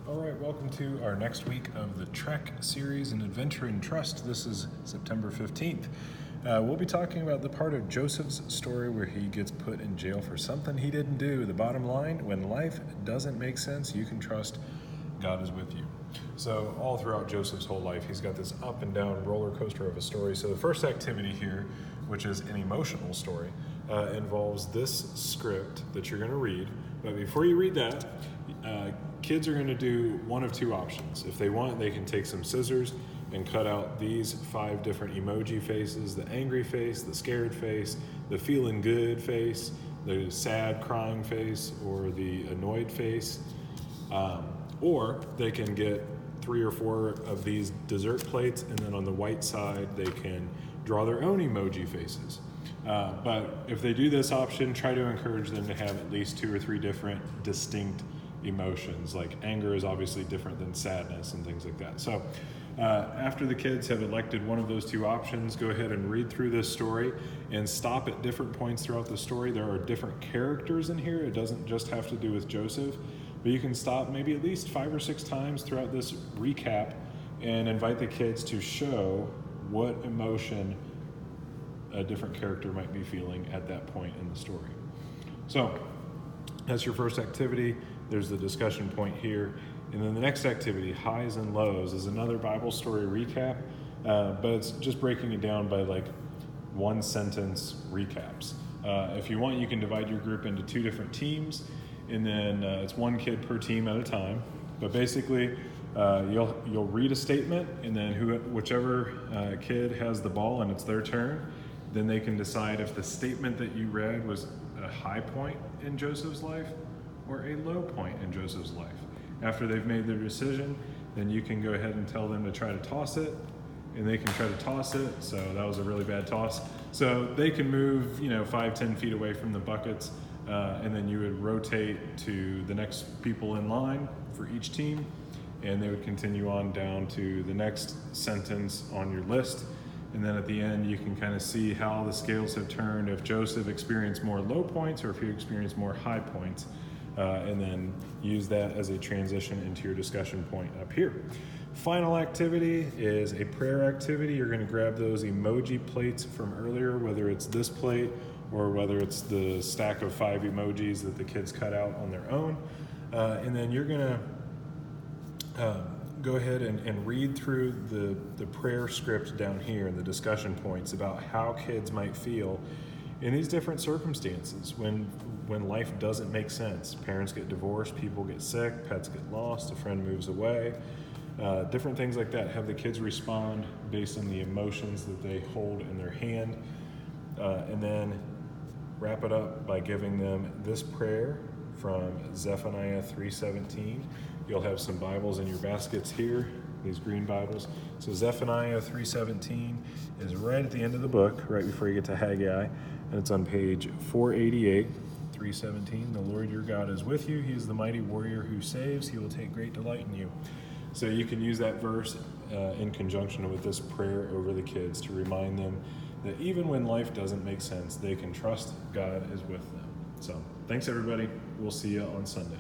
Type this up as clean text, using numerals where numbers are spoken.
All right, welcome to our next week of the Trek series in Adventure and Trust. This is September 15th. We'll be talking about the part of Joseph's story where he gets put in jail for something he didn't do. The bottom line, when life doesn't make sense, you can trust God is with you. So all throughout Joseph's whole life, he's got this up and down roller coaster of a story. So the first activity here, which is an emotional story, involves this script that you're going to read. But before you read that, kids are going to do one of two options. If they want, they can take some scissors and cut out these 5 different emoji faces: the angry face, the scared face, the feeling good face, the sad crying face, or the annoyed face. Or they can get 3 or 4 of these dessert plates, and then on the white side they can draw their own emoji faces. But if they do this option, try to encourage them to have at least 2 or 3 different distinct emotions. Like anger is obviously different than sadness and things like that. So after the kids have elected one of those 2 options, go ahead and read through this story and stop at different points throughout the story. There are different characters in here. It doesn't just have to do with Joseph, but you can stop maybe at least 5 or 6 times throughout this recap and invite the kids to show what emotion a different character might be feeling at that point in the story. So that's your first activity. There's the discussion point here. And then the next activity, highs and lows, is another Bible story recap, but it's just breaking it down by like 1 sentence recaps. If you want, you can divide your group into 2 different teams, and then it's 1 kid per team at a time. But basically, you'll read a statement, and then whichever kid has the ball and it's their turn, then they can decide if the statement that you read was a high point in Joseph's life or a low point in Joseph's life. After they've made their decision, then you can go ahead and tell them to try to toss it, and they can try to toss it. So that was a really bad toss. So they can move, 5-10 feet away from the buckets, and then you would rotate to the next people in line for each team, and they would continue on down to the next sentence on your list. And then at the end, you can kind of see how the scales have turned, if Joseph experienced more low points or if he experienced more high points, and then use that as a transition into your discussion point up here. Final activity is a prayer activity. You're going to grab those emoji plates from earlier, whether it's this plate or whether it's the stack of 5 emojis that the kids cut out on their own. And then you're going to go ahead and read through the prayer script down here and the discussion points about how kids might feel in these different circumstances when life doesn't make sense. Parents get divorced, people get sick, pets get lost, a friend moves away, different things like that. Have the kids respond based on the emotions that they hold in their hand, and then wrap it up by giving them this prayer from Zephaniah 3:17. You'll have some Bibles in your baskets here, these green Bibles. So Zephaniah 3:17 is right at the end of the book, right before you get to Haggai, and it's on page 488, 3:17. The Lord your God is with you. He is the mighty warrior who saves. He will take great delight in you. So you can use that verse in conjunction with this prayer over the kids to remind them that even when life doesn't make sense, they can trust God is with them. So thanks, everybody. We'll see you on Sunday.